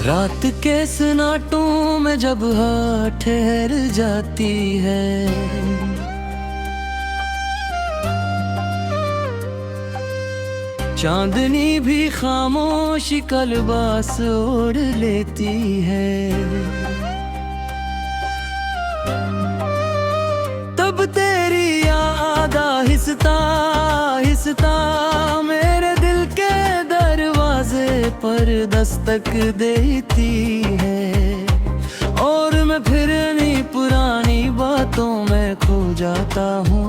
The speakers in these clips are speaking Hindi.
रात के सन्नाटों में जब हवा ठहर जाती है, चांदनी भी खामोशी का लिबास ओढ़ लेती है। तब तेरी याद आहिस्ता आहिस्ता मेरे दिल के दरवाजे पर दस्तक देती है, और मैं फिर नहीं पुरानी बातों में खो जाता हूँ,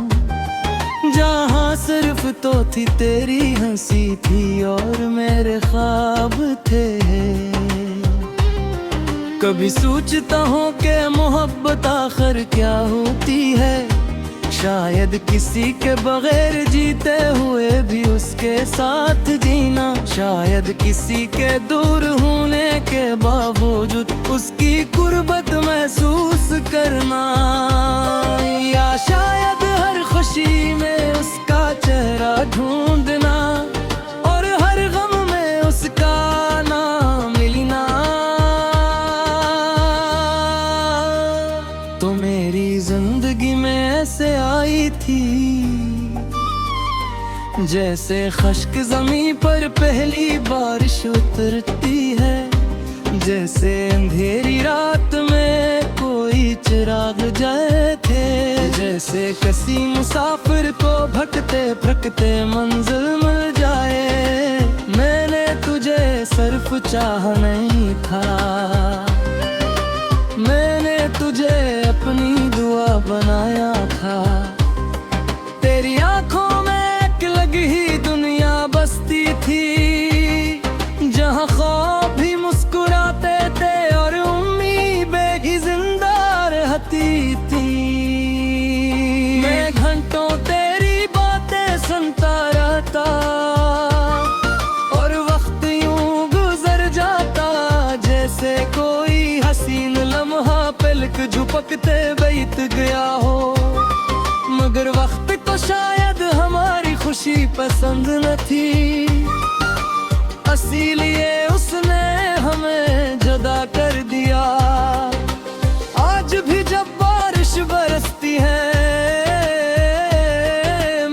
जहाँ सिर्फ तो थी तेरी हंसी थी और मेरे ख्वाब थे। कभी सोचता हूँ कि मोहब्बत आखिर क्या होती है, शायद किसी के बगैर जीते हुए भी उसके साथ जीना, शायद किसी के दूर होने के बावजूद उसकी कुर्बत महसूस करना, या शायद हर खुशी में उसका चेहरा ढूंढना और हर गम में उसका नाम मिलना। तो मेरी जिंदगी में ऐसे आई थी जैसे खश्क ज़मीं पर पहली बारिश उतरती है, जैसे अंधेरी रात में कोई चिराग जले थे, जैसे किसी मुसाफिर को भटकते भटकते मंजिल मिल जाए। मैंने तुझे सिर्फ चाहा नहीं था, मैंने तुझे अपनी दुआ बनाया था। तेरी आंखों में एक लगी ही दुनिया बसती थी, जहाँ ख्वाब भी मुस्कुराते थे और उम्मीदें भी जिंदा रहती थी। मैं घंटों तेरी बातें सुनता रहता और वक्त यूं गुजर जाता जैसे कोई हसीन लम्हा पलक झपकते बीत गया हो, मगर वक्त को शायद हमारी खुशी पसंद न थी, इसीलिए उसने हमें जुदा कर दिया। आज भी जब बारिश बरसती है,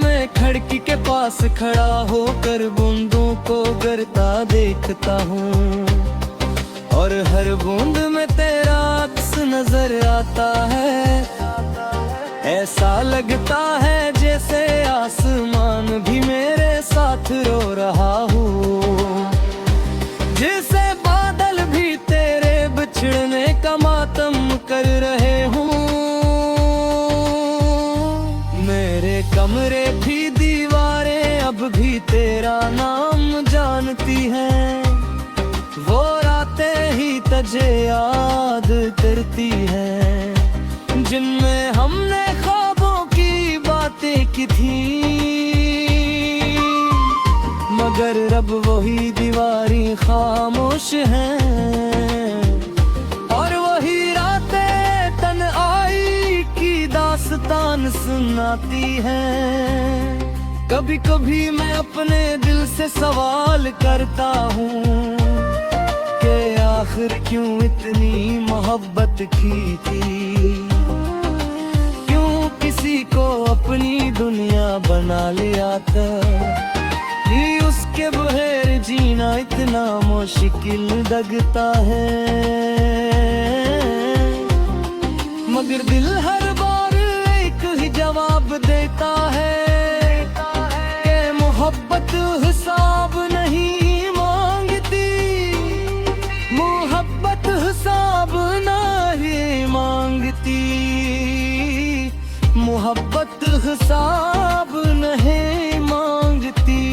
मैं खिड़की के पास खड़ा होकर बूंदों को गिरता देखता हूँ, और हर बूंद में तेरा अक्स नजर आता है। ऐसा लगता है जैसे आसमान भी मेरे साथ रो रहा हो, जैसे बादल भी तेरे बिछड़ने का मातम कर रहे हूँ। मेरे कमरे की दीवारें अब भी तेरा नाम जानती हैं, वो रातें ही तुझे याद करती हैं, जिनमें हमने ख्वाबों की बातें की थी, मगर अब वही दीवारें खामोश हैं, और वही रातें तन्हाई की दास्तान सुनाती हैं। कभी कभी मैं अपने दिल से सवाल करता हूँ कि आखिर क्यों इतनी मोहब्बत की थी, क्यों किसी को अपनी दुनिया बना लिया था, कि उसके बगैर जीना इतना मुश्किल लगता है। मगर दिल हर बार एक ही जवाब देता है कि मोहब्बत हिसाब नहीं मांगती, मोहब्बत हिसाब नहीं मांगती, मोहब्बत हिसाब नहीं मांगती।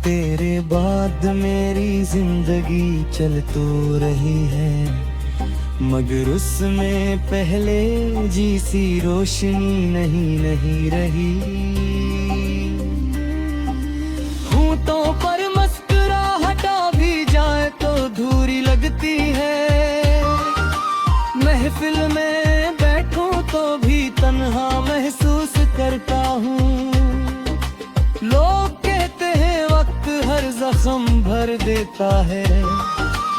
तेरे बाद मेरी जिंदगी चल तो रही है, मगर उसमें पहले जैसी रोशनी नहीं रही। होठों पर मुस्कुराहटा भी जाए तो धूरी लगती है, महफिल में बैठूं तो भी तन्हा महसूस करता हूँ। लोग कहते हैं वक्त हर जख्म भर देता है,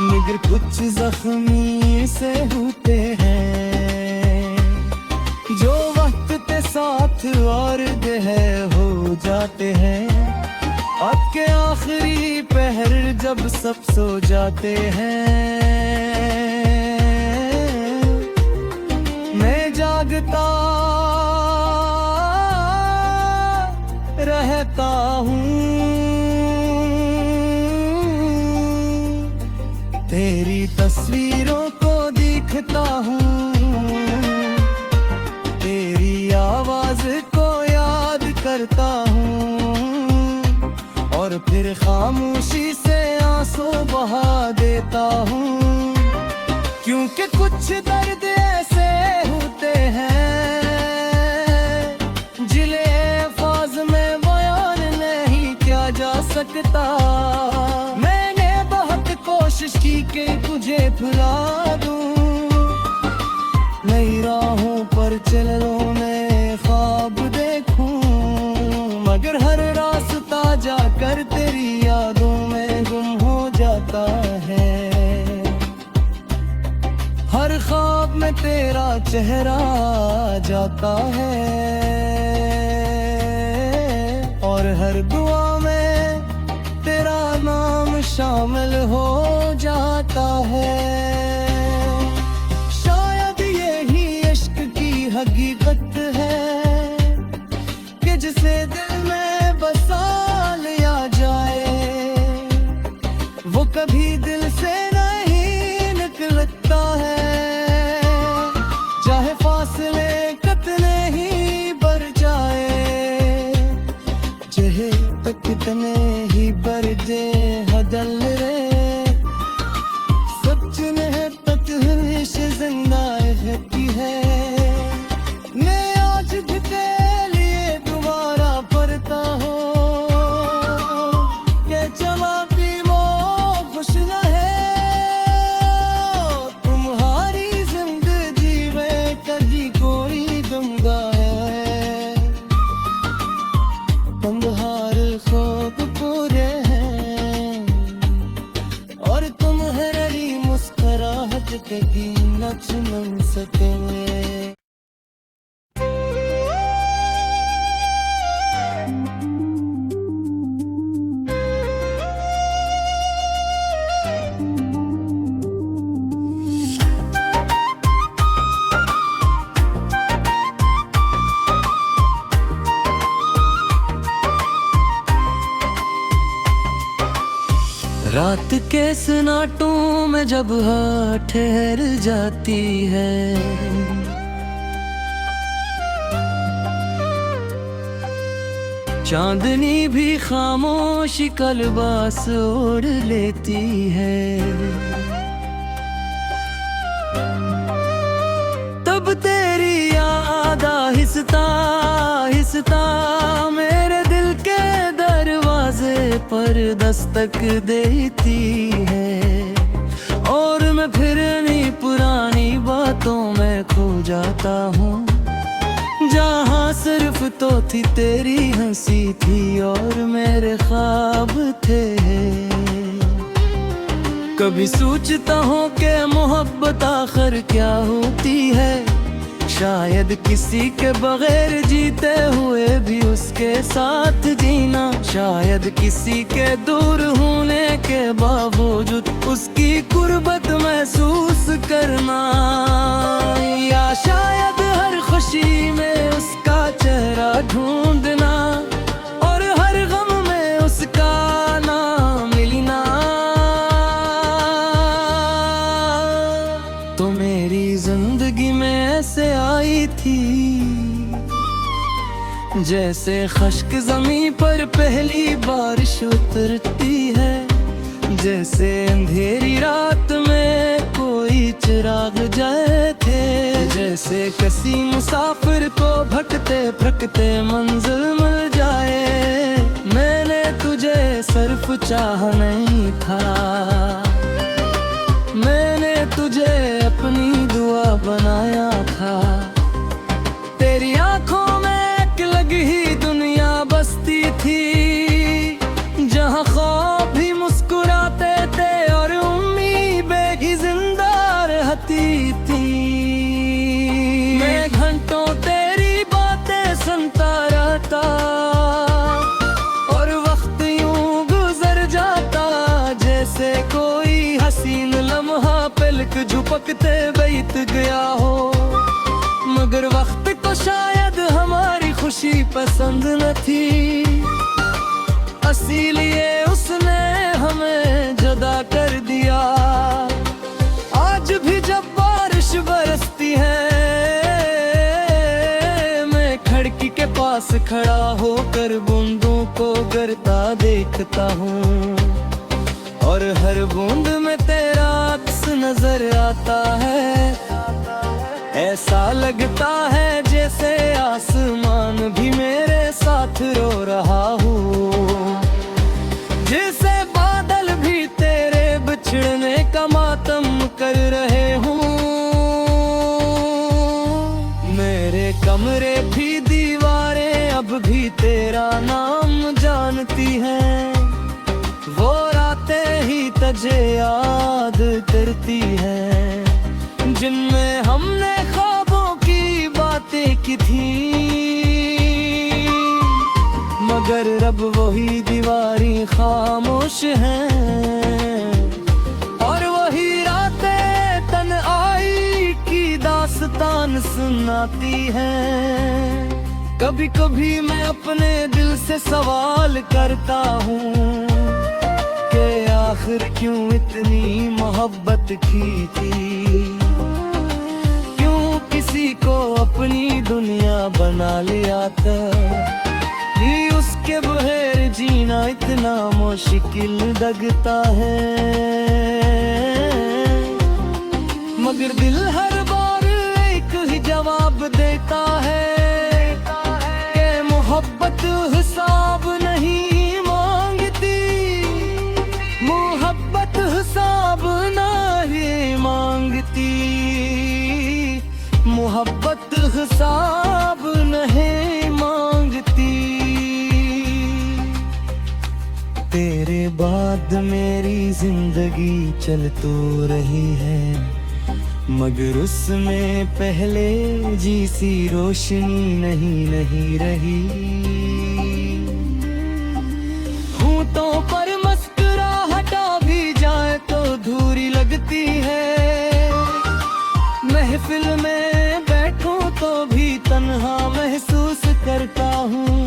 मगर कुछ जख्मी से होते हैं जो वक्त के साथ और है हो जाते हैं। अब के आखिरी पहर जब सब सो जाते हैं, मैं जागता रहता हूँ, तेरी तस्वीरों को देखता हूँ, तेरी आवाज को याद करता हूँ, और फिर खामोशी से आंसू बहा देता हूँ। क्योंकि कुछ दर्द ऐसे होते हैं जिले अल्फाज में बयान नहीं किया जा सकता। मैंने बहुत कोशिश की कि तुझे भुला दूं, नई राहों पर चल लो मैं ख्वाब देखूं, मगर हर रास्ता जाकर तेरी यादों में गुम हो जाता है। हर ख्वाब में तेरा चेहरा आ जाता है, और हर दुआ में तेरा नाम शामिल हो जाता है। शायद यही इश्क की हकीकत है कि जिसे दिल में बसा लिया जाए वो कभी दिल से नहीं निकलता है, चाहे फासले कितने ही बढ़ जाए, चाहे तक कितने ही बढ़ जाए हदल रे, सच ने तक हमेशा जिंदा रहती है। मैं आज भी तेरे लिए दोबारा पढ़ता हूँ कि चला भी वो खुश रहे, तुम्हारी जिंदगी में कभी कोई गमगा है, तुम्हार ख्वाब पूरे हैं, और तुम्हारी मुस्कुराहट कभी न छुन सकेंगे। रात के सन्नाटों में जब हवा ठहर जाती है, चांदनी भी खामोशी का लिबास ओढ़ लेती है, तब तेरी याद आहिस्ता आहिस्ता मेरे दिल के दरवाजे पर दस्तक देती है, और मैं फिर नहीं पुरानी बातों में खो जाता हूँ, जहाँ सिर्फ तो थी तेरी हंसी थी और मेरे ख्वाब थे। कभी सोचता हूँ कि मोहब्बत आखिर क्या होती है, शायद किसी के बगैर जीते हुए भी उसके साथ जीना, शायद किसी के दूर होने के बावजूद उसकी कुर्बत महसूस करना, या शायद हर खुशी में उसका चेहरा ढूंढना, और हर गम में उसका नाम मिलना। तो मेरी जिंदगी में ऐसे आई थी जैसे खश्क जमीन पर पहली बारिश उतरती है, जैसे अंधेरी रात में कोई चिराग जले थे, जैसे किसी मुसाफिर को भटकते भटकते मंजिल मिल जाए। मैंने तुझे सिर्फ चाहा नहीं था, मैंने तुझे अपनी दुआ बनाया था। तेरी आंखों में एक अलग ही दुनिया बसती थी, जहाँ ख्वाब भी मुस्कुरा झुपकते बीत गया हो, मगर वक्त को शायद हमारी खुशी पसंद न थी, इसीलिए उसने हमें जुदा कर दिया। आज भी जब बारिश बरसती है, मैं खिड़की के पास खड़ा होकर बूंदों को गिरता देखता हूँ, और हर बूंद में तेरा अक्स नजर आता है। ऐसा लगता है जैसे आसमान भी मेरे साथ रो रहा हो, जैसे बादल भी तेरे बिछड़ने का मातम कर रहे हूँ। मेरे कमरे भी दीवारें अब भी तेरा नाम जानती हैं, वो रातें ही तुझे याद करती हैं, जिनमें हमने ख्वाबों की बातें की थी, मगर अब वही दीवारें खामोश हैं, और वही रातें तन्हाई की दास्तान सुनाती हैं। कभी कभी मैं अपने दिल से सवाल करता हूँ कि आखिर क्यों इतनी मोहब्बत की थी, क्यों किसी को अपनी दुनिया बना लिया था, कि उसके बगैर जीना इतना मुश्किल लगता है। मगर दिल हर बार एक ही जवाब देता है कि मोहब्बत हिसाब नहीं मांगती, मोहब्बत हिसाब नहीं मांगती, मोहब्बत हिसाब नहीं मांगती। तेरे बाद मेरी जिंदगी चल तो रही है, मगर उसमें पहले जैसी रोशनी नहीं रही। होंठों पर मुस्कुराहटा भी जाए तो धूरी लगती है, महफिल में बैठूं तो भी तन्हा महसूस करता हूँ।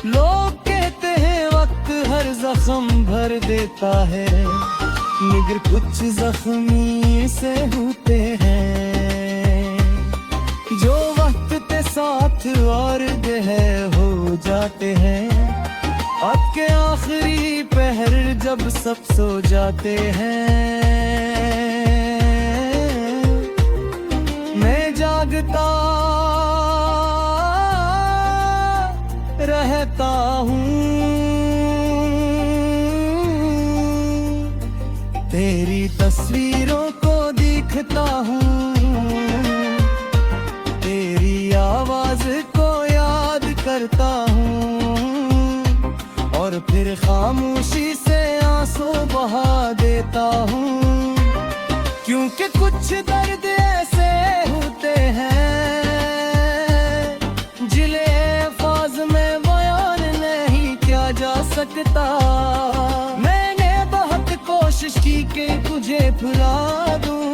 लोग कहते हैं वक्त हर जख्म भर देता है, मगर कुछ जख्मी से होते हैं जो वक्त के साथ और है हो जाते हैं। अब के आखिरी पहर जब सब सो जाते हैं, मैं जागता रहता हूँ, तेरी तस्वीरों को देखता हूँ, तेरी आवाज को याद करता हूँ, और फिर खामोशी से आंसू बहा देता हूँ। क्योंकि कुछ दर्द ऐसे होते हैं जिले अल्फाज में बयान नहीं किया जा सकता। मैंने बहुत कोशिश की कि तुझे भुला दूं,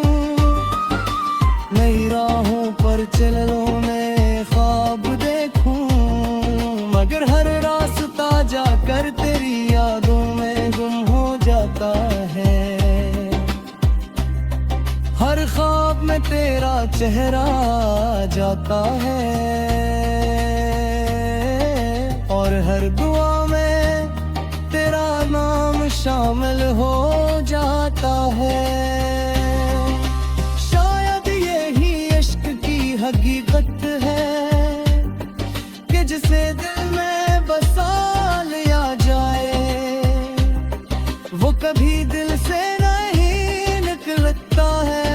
नई राहों पर चलो मैं ख्वाब देखूं, मगर हर रास्ता जाकर तेरी यादों में गुम हो जाता है। हर ख्वाब में तेरा चेहरा जाता है, और हर दुआ में तेरा नाम शामिल हो जाता है। शायद यही इश्क की हकीकत है कि जिसे दिल में बसा लिया जाए वो कभी दिल से नहीं निकलता है,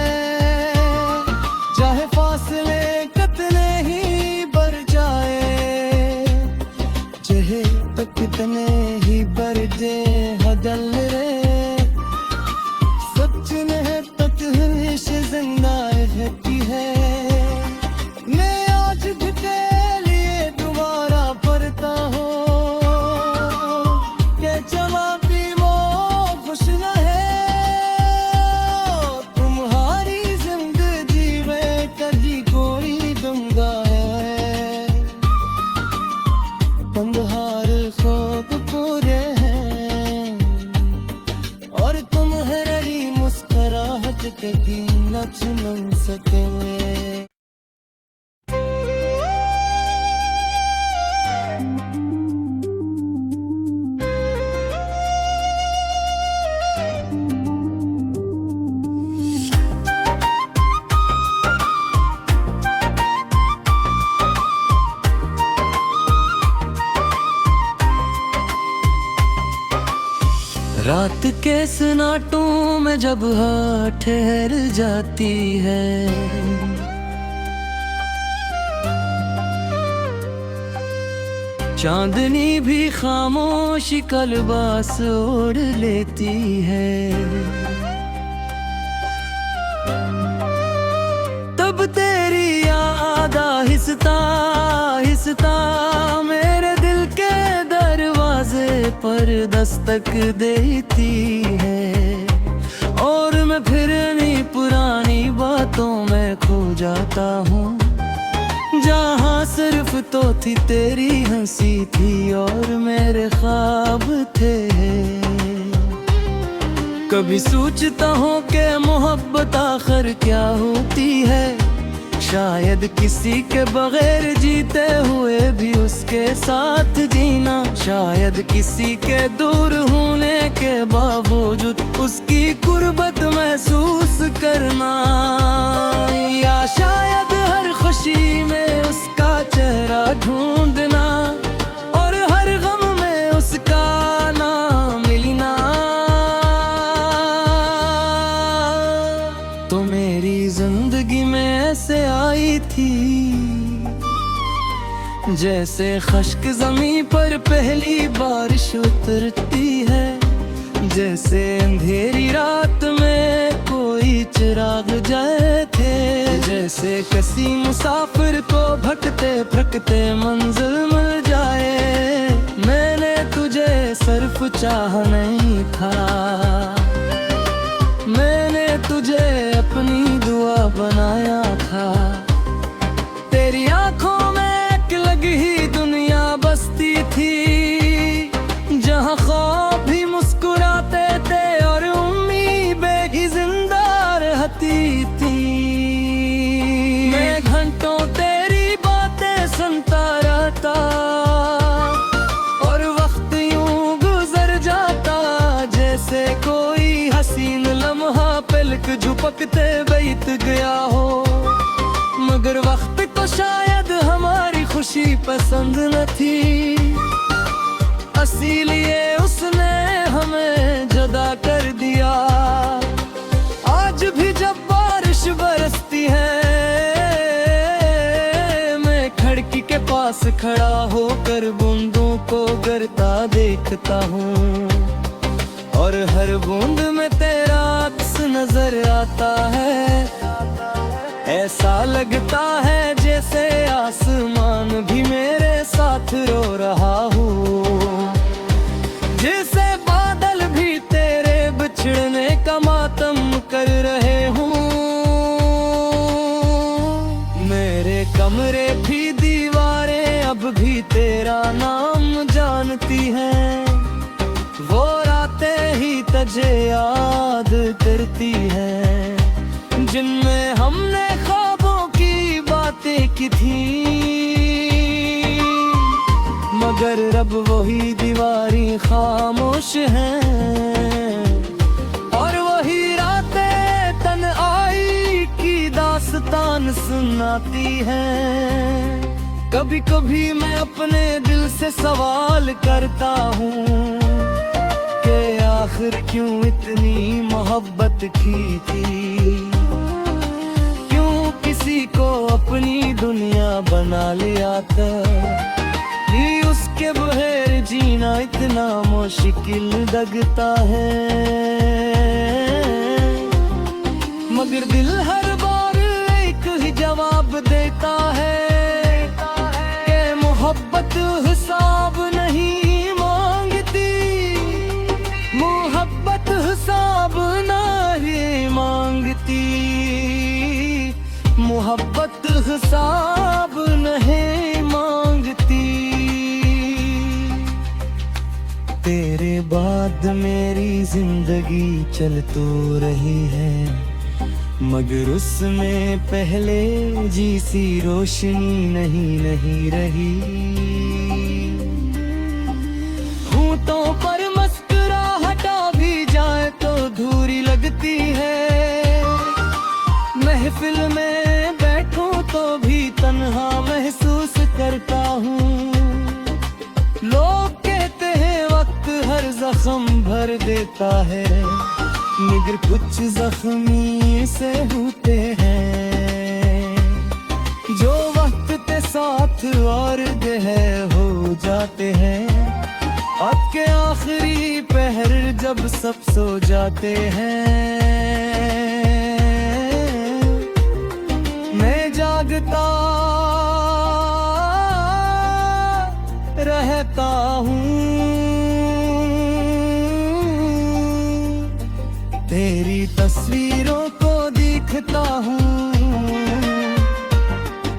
चाहे फासले कितने ही बढ़ जाए, चाहे तो कितने ही बढ़ जाए। हदल रे सच में तत्हश जिंदा रहती है। मैं आज भी तेरे लिए दोबारा पढ़ता हूँ, रात के सन्नाटों में जब हवा ठहर जाती है, चांदनी भी खामोशी कलबास ओढ़ लेती है। तब तेरी याद आहिस्ता आहिस्ता मेरे दिल के दरवाजे पर दस्तक देती है, और मैं फिर नहीं पुरानी बातों में खो जाता हूँ, जहाँ सिर्फ तो थी तेरी हंसी थी और मेरे ख्वाब थे। कभी सोचता हूँ कि मोहब्बत आखिर क्या होती है, शायद किसी के बगैर जीते हुए भी उसके साथ जीना, शायद किसी के दूर होने के बावजूद उसकी कुर्बत महसूस करना, या शायद हर खुशी में उसका चेहरा ढूंढना और हर गम में उसका नाम मिलना। तो मेरी जिंदगी में ऐसे आई थी जैसे खश्क ज़मीं पर पहली बारिश उतरती है, जैसे अंधेरी रात में कोई चिराग जले थे, जैसे किसी मुसाफिर को भटकते भटकते मंजिल मिल जाए। मैंने तुझे सिर्फ चाहा नहीं था, मैंने तुझे अपनी दुआ बनाया था। तेरी आंखों में एक अलग ही दुनिया बसती थी, जहाँ ख्वाब भी मुस्कुराते थे और उम्मीदें भी जिंदा रहती थी। मैं घंटों तेरी बातें सुनता रहता और वक्त यूं गुजर जाता जैसे कोई हसीन लम्हा पलक झपकते बीत गया हो, मगर वक्त को शायद हमारी खुशी पसंद न थी, इसीलिए उसने हमें जुदा कर दिया। आज भी जब बारिश बरसती है मैं खिड़की के पास खड़ा होकर बूंदों को गिरता देखता हूँ, और हर बूंद में तेरा अक्स नजर आता है। ऐसा लगता है जैसे आसमान भी मेरे साथ रो रहा हो, जैसे बादल भी तेरे बिछड़ने का मातम कर रहे हूँ। मेरे कमरे की दीवारें अब भी तेरा नाम जानती हैं, वो रातें ही तुझे याद करती हैं जिनमें हमने ख्वाबों की बातें की थी, मगर अब वही दीवारें खामोश हैं और वही रातें तन्हाई की दास्तान सुनाती हैं। कभी कभी मैं अपने दिल से सवाल करता हूँ कि आखिर क्यों इतनी मोहब्बत की थी, क्यों किसी को अपनी दुनिया बना लिया था, कि उसके बगैर जीना इतना मुश्किल लगता है। मगर दिल हर बार एक ही जवाब देता है कि मोहब्बत हिसाब नहीं मांगती, मोहब्बत हिसाब नहीं मांगती, मोहब्बत हिसाब नहीं मांगती। तेरे बाद मेरी जिंदगी चल तो रही है, मगर उसमें पहले जैसी रोशनी नहीं रही। होठों पर मुस्कुराहटा भी जाए तो धूरी लगती है, महफिल में बैठूं तो भी तन्हा महसूस करता हूँ। लोग कहते हैं वक्त हर जख्म भर दे देता है, मगर कुछ जख्मी से होते हैं जो वक्त के साथ और है हो जाते हैं। अब के आखिरी पहर जब सब सो जाते हैं, मैं जागता रहता हूँ, तेरी तस्वीरों को देखता हूँ,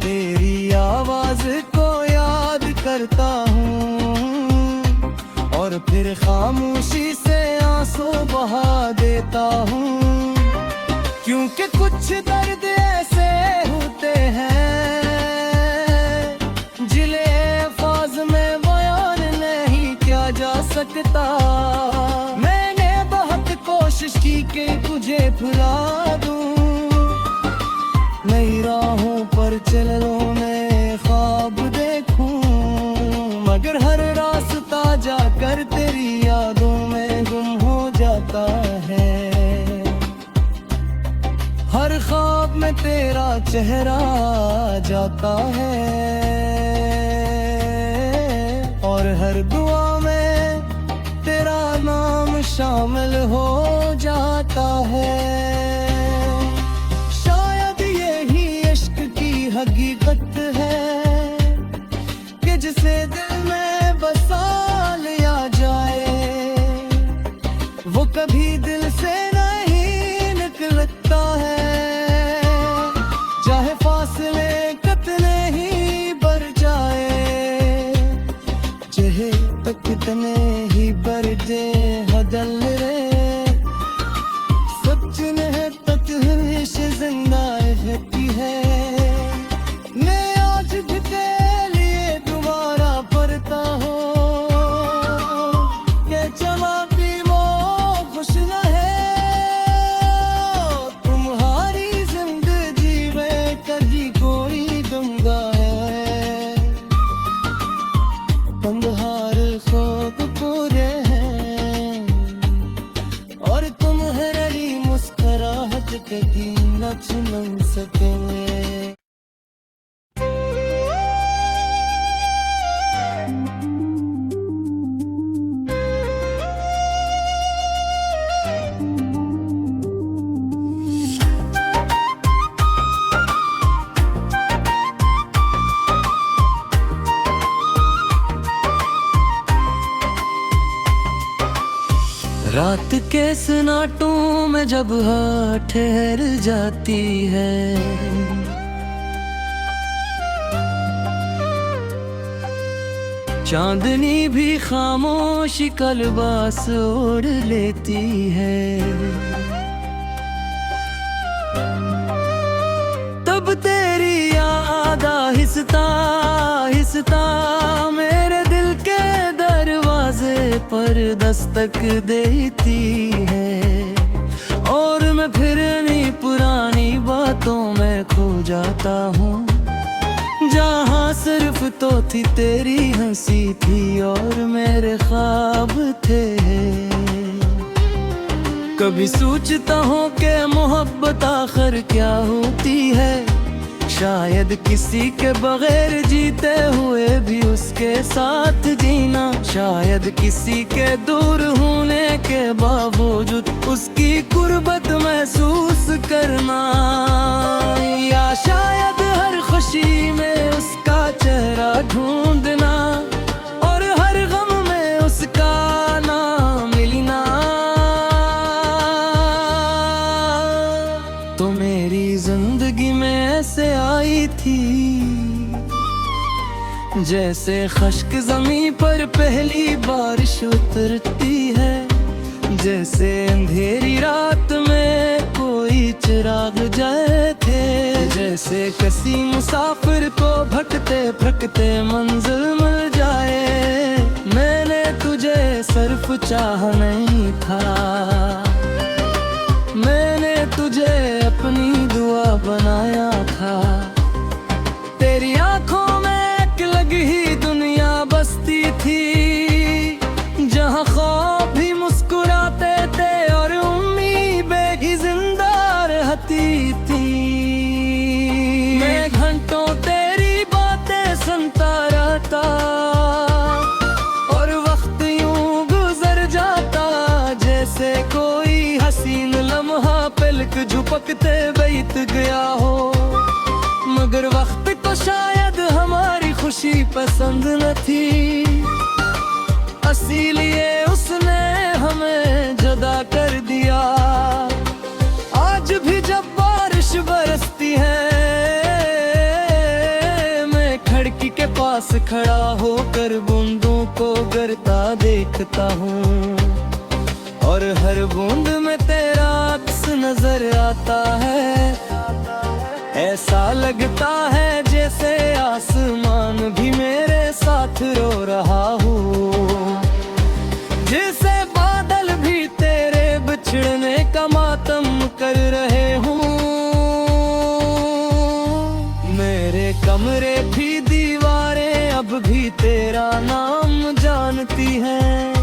तेरी आवाज को याद करता हूँ, और फिर खामोशी से आंसू बहा देता हूँ। क्योंकि कुछ दर्द ऐसे होते हैं जिन्हें अल्फाज में बयान नहीं किया जा सकता। मैंने बहुत कोशिश की कि तुझे भुला दूं, नई राहों पर चलूं, मैं ख्वाब देखूं, मगर हर रास्ता जाकर तेरी यादों में गुम हो जाता है। हर ख्वाब में तेरा चेहरा आ जाता है, और हर दुआ में तेरा नाम शामिल हो जाता है। शायद यही इश्क की हकीकत है कि जिसे दिल में बसा लिया जाए वो कभी दिल से नहीं निकलता है, चाहे फासले कितने ही बढ़ जाए, चाहे तो कितने ही बढ़ जाए हदल रे, सच ने तक हमेशा जिंदा रहती है। मैं आज भी तेरे लिए दोबारा पढ़ता हूँ कि चला भी वो खुश न है, तुम्हारी जिंदगी में कभी कोई गंगा है, कंधार खूब पूरे हैं, और तुम्हारी मुस्कुराहट कभी न छुन सकेंगे। रात के सन्नाटों में जब हवा ठहर जाती है, चांदनी भी खामोशी का लिबास ओढ़ लेती है, तब तेरी याद आहिस्ता आहिस्ता मेरे दिल के दरवाजे पर दस्तक देती है, और मैं फिर नहीं पुरानी बातों में खो जाता हूँ, जहाँ सिर्फ तो थी तेरी हंसी थी और मेरे ख्वाब थे। कभी सोचता हूँ कि मोहब्बत आखिर क्या होती है, शायद किसी के बगैर जीते हुए भी उसके साथ जीना, शायद किसी के दूर होने के बावजूद उसकी कुर्बत महसूस करना, या शायद हर खुशी में उसका चेहरा ढूंढना और हर गम में उसका नाम मिलना। तो मेरी जिंदगी में ऐसे आई थी जैसे खश्क ज़मीं पर पहली बारिश उतरती है, जैसे अंधेरी रात में कोई चिराग जले थे, जैसे किसी मुसाफिर को भटकते भटकते मंजिल मिल जाए। मैंने तुझे सिर्फ चाहा नहीं था, मैंने तुझे अपनी दुआ बनाया था। तेरी आंखों में एक लगी ही दुनिया बसती थी, जहाँ ख्वाब भी मुस्कुराते झुपकते बीत गया हो, मगर वक्त को शायद हमारी खुशी पसंद न थी, इसीलिए उसने हमें जुदा कर दिया। आज भी जब बारिश बरसती है, मैं खिड़की के पास खड़ा होकर बूंदों को गिरता देखता हूँ, और हर बूंद में तेरा अक्स नजर आता है। ऐसा लगता है जैसे आसमान भी मेरे साथ रो रहा हो, जैसे बादल भी तेरे बिछड़ने का मातम कर रहे हूँ। मेरे कमरे की दीवारें अब भी तेरा नाम जानती हैं,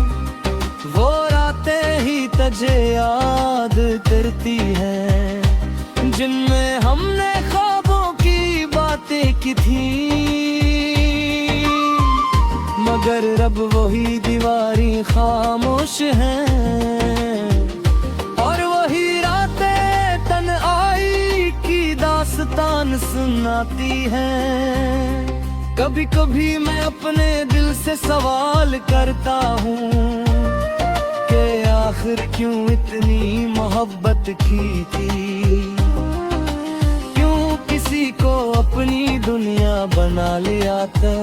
वो रातें ही तुझे याद करती हैं, जिनमें हमने ख्वाबों की बातें की थी, मगर अब वही दीवारें खामोश हैं, और वही रातें तन्हाई की दास्तान सुनाती हैं। कभी कभी मैं अपने दिल से सवाल करता हूँ कि आखिर क्यों इतनी मोहब्बत की थी, क्यों किसी को अपनी दुनिया बना लिया था,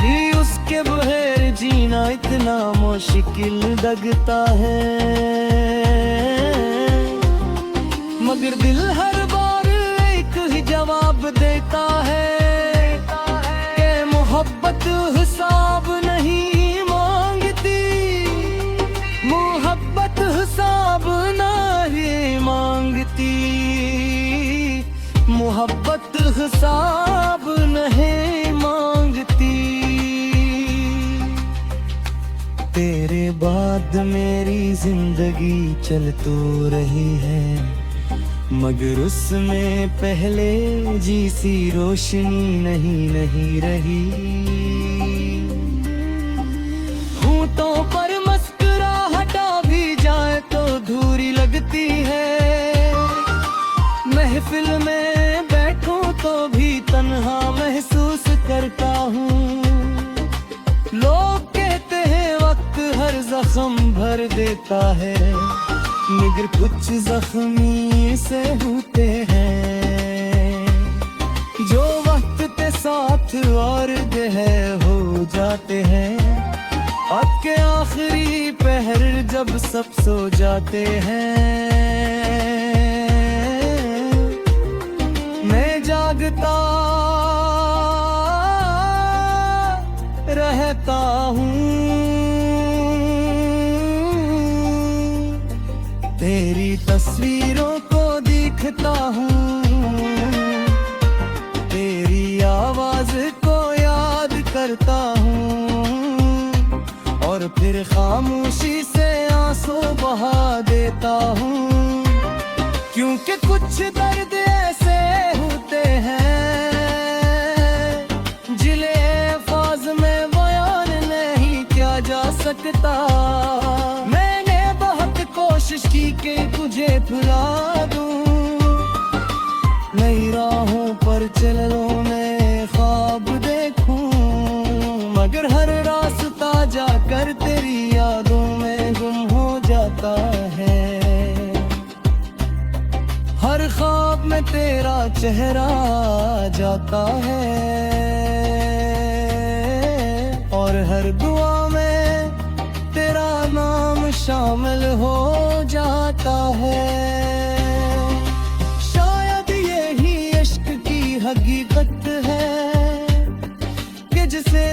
कि उसके बगैर जीना इतना मुश्किल लगता है। मगर दिल हर बार एक ही जवाब देता है कि मोहब्बत हिसाब नहीं मांगती, मोहब्बत हिसाब नहीं मांगती, मोहब्बत हिसाब नहीं मांगती। तेरे बाद मेरी जिंदगी चल तो रही है, मगर उसमें पहले जैसी रोशनी नहीं रही। होंठों पर मुस्कुराहटा भी जाए तो धूरी लगती है, महफिल में बैठूं तो भी तन्हा महसूस करता हूँ। लोग कहते हैं वक्त हर जख्म भर देता है, मगर कुछ जख्मी से होते हैं जो वक्त के साथ और है हो जाते हैं। अब के आखिरी पहर जब सब सो जाते हैं, मैं जागता रहता हूँ, तेरी तस्वीरों को देखता हूँ, तेरी आवाज को याद करता हूँ, और फिर खामोशी से आंसू बहा देता हूँ, क्योंकि कुछ दर्द ऐसे होते हैं जिले अल्फाज में बयान नहीं किया जा सकता। मैंने बहुत कोशिश की कि तुझे भुला दूं, नई राहों पर चलूं, मैं ख्वाब देखूं, मगर हर रास्ता जाकर तेरी यादों में गुम हो जाता है। हर ख्वाब में तेरा चेहरा जाता है, और हर दुआ में तेरा नाम शामिल हो जाता है। शायद यही इश्क की हकीकत है कि जिसे